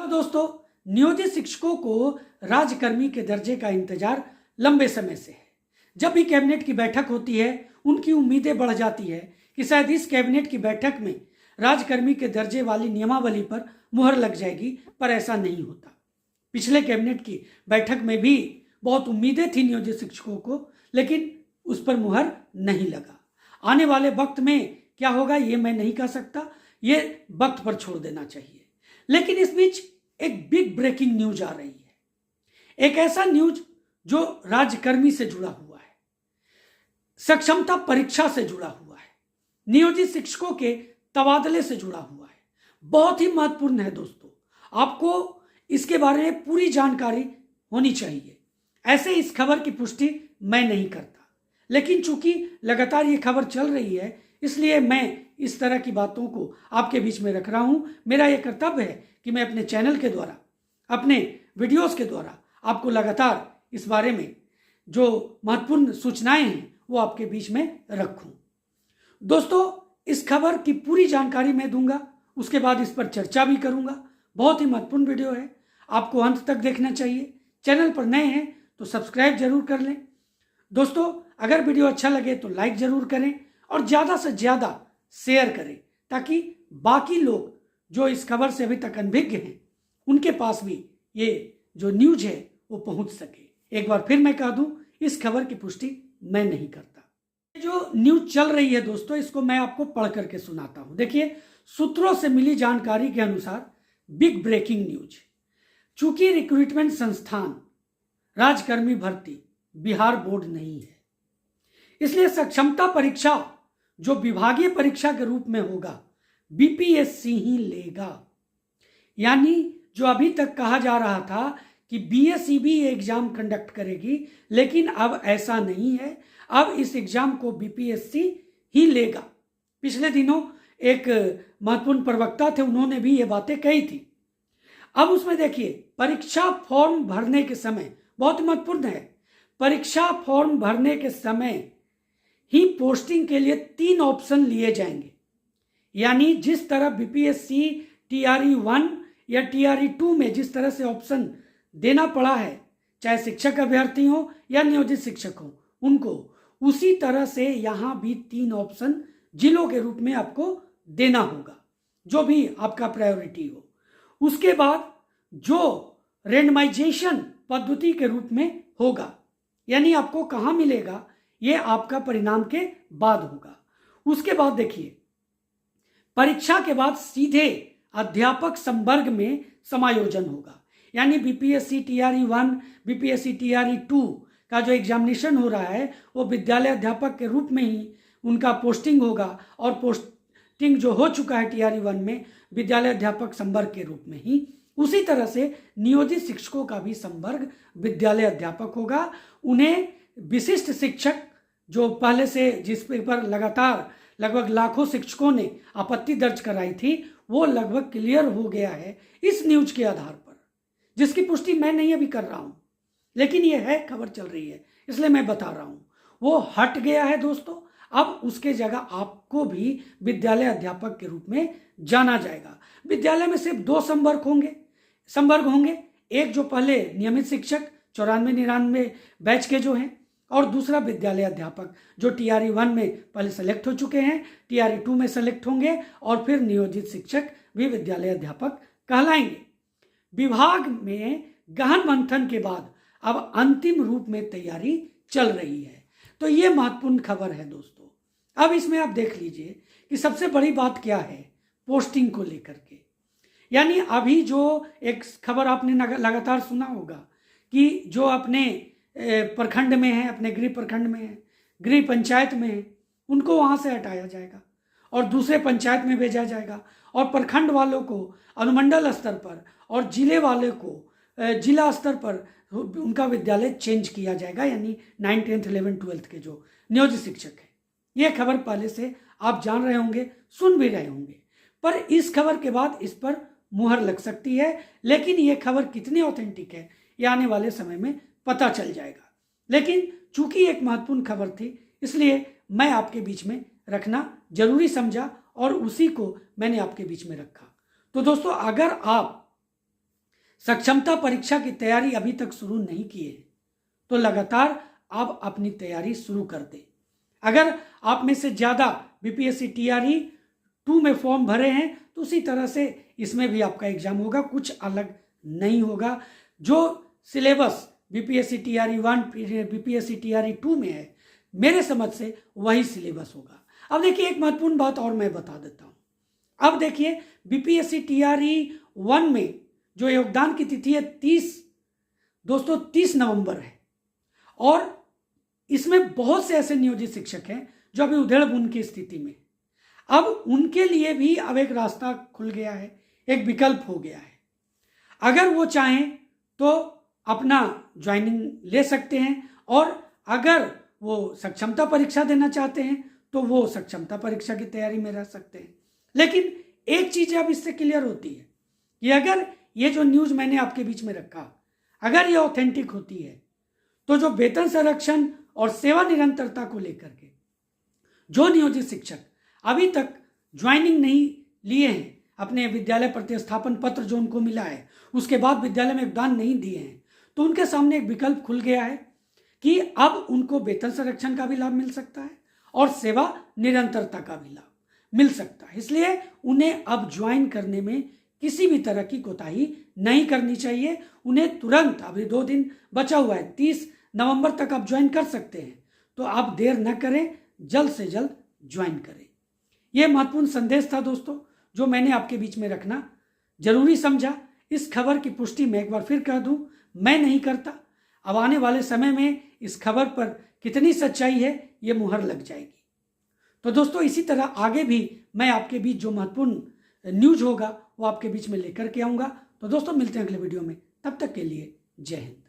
दोस्तों, नियोजित शिक्षकों को राजकर्मी के दर्जे का इंतजार लंबे समय से है। जब भी कैबिनेट की बैठक होती है, उनकी उम्मीदें बढ़ जाती है कि शायद इस कैबिनेट की बैठक में राजकर्मी के दर्जे वाली नियमावली पर मुहर लग जाएगी, पर ऐसा नहीं होता। पिछले कैबिनेट की बैठक में भी बहुत उम्मीदें थी नियोजित शिक्षकों को, लेकिन उस पर मुहर नहीं लगा। आने वाले वक्त में क्या होगा ये मैं नहीं कह सकता, ये वक्त पर छोड़ देना चाहिए। लेकिन इस बीच एक बिग ब्रेकिंग न्यूज आ रही है, एक ऐसा न्यूज जो राजकर्मी से जुड़ा हुआ है, सक्षमता परीक्षा से जुड़ा हुआ है, नियोजित शिक्षकों के तबादले से जुड़ा हुआ है। बहुत ही महत्वपूर्ण है दोस्तों, आपको इसके बारे में पूरी जानकारी होनी चाहिए। ऐसे इस खबर की पुष्टि मैं नहीं करता, लेकिन चूंकि लगातार ये खबर चल रही है, इसलिए मैं इस तरह की बातों को आपके बीच में रख रहा हूं। मेरा यह कर्तव्य है कि मैं अपने चैनल के द्वारा, अपने वीडियोस के द्वारा आपको लगातार इस बारे में जो महत्वपूर्ण सूचनाएं हैं वो आपके बीच में रखूं। दोस्तों, इस खबर की पूरी जानकारी मैं दूंगा, उसके बाद इस पर चर्चा भी करूंगा। बहुत ही महत्वपूर्ण वीडियो है, आपको अंत तक देखना चाहिए। चैनल पर नए हैं तो सब्सक्राइब जरूर कर लें। दोस्तों, अगर वीडियो अच्छा लगे तो लाइक जरूर करें और ज़्यादा से ज़्यादा शेयर करें, ताकि बाकी लोग जो इस खबर से अभी तक अनभिज्ञ हैं उनके पास भी ये जो न्यूज है वो पहुंच सके। एक बार फिर मैं कह दूं, इस खबर की पुष्टि मैं नहीं करता। जो न्यूज चल रही है दोस्तों, इसको मैं आपको पढ़ करके सुनाता हूं। देखिए, सूत्रों से मिली जानकारी के अनुसार बिग ब्रेकिंग न्यूज। चूंकि रिक्रूटमेंट संस्थान राजकर्मी भर्ती बिहार बोर्ड नहीं है, इसलिए सक्षमता परीक्षा जो विभागीय परीक्षा के रूप में होगा बीपीएससी ही लेगा। यानी जो अभी तक कहा जा रहा था कि बीएसईबी एग्जाम कंडक्ट करेगी, लेकिन अब ऐसा नहीं है। अब इस एग्जाम को बीपीएससी ही लेगा। पिछले दिनों एक महत्वपूर्ण प्रवक्ता थे, उन्होंने भी ये बातें कही थी। अब उसमें देखिए, परीक्षा फॉर्म भरने के समय, बहुत महत्वपूर्ण है, परीक्षा फॉर्म भरने के समय ही पोस्टिंग के लिए 3 ऑप्शन लिए जाएंगे। यानी जिस तरह बीपीएससी टीआरई 1 या टीआरई 2 में जिस तरह से ऑप्शन देना पड़ा है, चाहे शिक्षक अभ्यर्थी हो या नियोजित शिक्षक हो उनको, उसी तरह से यहां भी 3 ऑप्शन जिलों के रूप में आपको देना होगा, जो भी आपका प्रायोरिटी हो। उसके बाद जो रेंडमाइजेशन पद्धति के रूप में होगा, यानी आपको कहां मिलेगा ये आपका परिणाम के बाद होगा। उसके बाद देखिए, परीक्षा के बाद सीधे अध्यापक संवर्ग में समायोजन होगा। यानी बीपीएससी टीआरई 1, बीपीएससी टीआरई 2 का जो एग्जामिनेशन हो रहा है वो विद्यालय अध्यापक के रूप में ही उनका पोस्टिंग होगा, और पोस्टिंग जो हो चुका है टीआरई 1 में विद्यालय अध्यापक संवर्ग के रूप में ही, उसी तरह से नियोजित शिक्षकों का भी संवर्ग विद्यालय अध्यापक होगा। उन्हें विशिष्ट शिक्षक जो पहले से जिस पर लगातार लगभग लाखों शिक्षकों ने आपत्ति दर्ज कराई थी, वो लगभग क्लियर हो गया है इस न्यूज के आधार पर, जिसकी पुष्टि मैं नहीं अभी कर रहा हूं, लेकिन ये है, खबर चल रही है इसलिए मैं बता रहा हूं। वो हट गया है दोस्तों। अब उसके जगह आपको भी विद्यालय अध्यापक के रूप में जाना जाएगा। विद्यालय में सिर्फ 2 संवर्ग होंगे, एक जो पहले नियमित शिक्षक 94-99 बैच के जो हैं, और दूसरा विद्यालय अध्यापक जो टीआरई 1 में पहले सेलेक्ट हो चुके हैं, टीआरई 2 में सेलेक्ट होंगे, और फिर नियोजित शिक्षक भी विद्यालय अध्यापक कहलाएंगे। विभाग में गहन मंथन के बाद अब अंतिम रूप में तैयारी चल रही है। तो ये महत्वपूर्ण खबर है दोस्तों। अब इसमें आप देख लीजिए कि सबसे बड़ी बात क्या है पोस्टिंग को लेकर के। यानी अभी जो एक खबर आपने लगातार सुना होगा कि जो अपने प्रखंड में है, अपने गृह प्रखंड में है, गृह पंचायत में है, उनको वहां से हटाया जाएगा और दूसरे पंचायत में भेजा जाएगा, और प्रखंड वालों को अनुमंडल स्तर पर और जिले वाले को जिला स्तर पर उनका विद्यालय चेंज किया जाएगा। यानी 9, 10th, 11th, 12th के जो नियोजित शिक्षक है, ये खबर पहले से आप जान रहे होंगे, सुन भी रहे होंगे, पर इस खबर के बाद इस पर मुहर लग सकती है। लेकिन ये खबर कितनी ऑथेंटिक है ये आने वाले समय में पता चल जाएगा। लेकिन चूंकि एक महत्वपूर्ण खबर थी, इसलिए मैं आपके बीच में रखना जरूरी समझा और उसी को मैंने आपके बीच में रखा। तो दोस्तों, अगर आप सक्षमता परीक्षा की तैयारी अभी तक शुरू नहीं की है तो लगातार आप अपनी तैयारी शुरू कर दें। अगर आप में से ज़्यादा बीपीएससी टीआरई 2 में फॉर्म भरे हैं तो उसी तरह से इसमें भी आपका एग्जाम होगा, कुछ अलग नहीं होगा। जो syllabus BPSC TRE 1 BPSC TRE 2 में है, मेरे समझ से वही सिलेबस होगा। अब देखिए एक महत्वपूर्ण बात और मैं बता देता हूँ। अब देखिए बीपीएससी टीआरई 1 में जो योगदान की तिथि है 30 नवंबर है और इसमें बहुत से ऐसे नियोजित शिक्षक हैं जो अभी उधेड़-बुन की स्थिति में, अब उनके लिए भी अब एक रास्ता खुल गया है, एक विकल्प हो गया है। अगर वो चाहें तो अपना ज्वाइनिंग ले सकते हैं और अगर वो सक्षमता परीक्षा देना चाहते हैं तो वो सक्षमता परीक्षा की तैयारी में रह सकते हैं। लेकिन एक चीज़ अब इससे क्लियर होती है कि अगर ये जो न्यूज़ मैंने आपके बीच में रखा, अगर ये ऑथेंटिक होती है तो जो वेतन संरक्षण और सेवा निरंतरता को लेकर के जो नियोजित शिक्षक अभी तक ज्वाइनिंग नहीं लिए हैं, अपने विद्यालय प्रतिस्थापन पत्र जो उनको मिला है उसके बाद विद्यालय में योगदान नहीं दिए हैं, तो उनके सामने एक विकल्प खुल गया है कि अब उनको वेतन संरक्षण का भी लाभ मिल सकता है और सेवा निरंतरता का भी लाभ मिल सकता है। इसलिए उन्हें अब ज्वाइन करने में किसी भी तरह की कोताही नहीं करनी चाहिए। उन्हें तुरंत, अभी 2 दिन बचा हुआ है, 30 नवंबर तक आप ज्वाइन कर सकते हैं, तो आप देर न करें, जल्द से जल्द ज्वाइन करें। यह महत्वपूर्ण संदेश था दोस्तों जो मैंने आपके बीच में रखना जरूरी समझा। इस खबर की पुष्टि मैं एक बार फिर कह दूं, मैं नहीं करता। अब आने वाले समय में इस खबर पर कितनी सच्चाई है ये मुहर लग जाएगी। तो दोस्तों इसी तरह आगे भी मैं आपके बीच जो महत्वपूर्ण न्यूज होगा वो आपके बीच में लेकर के आऊँगा। तो दोस्तों मिलते हैं अगले वीडियो में, तब तक के लिए जय हिंद।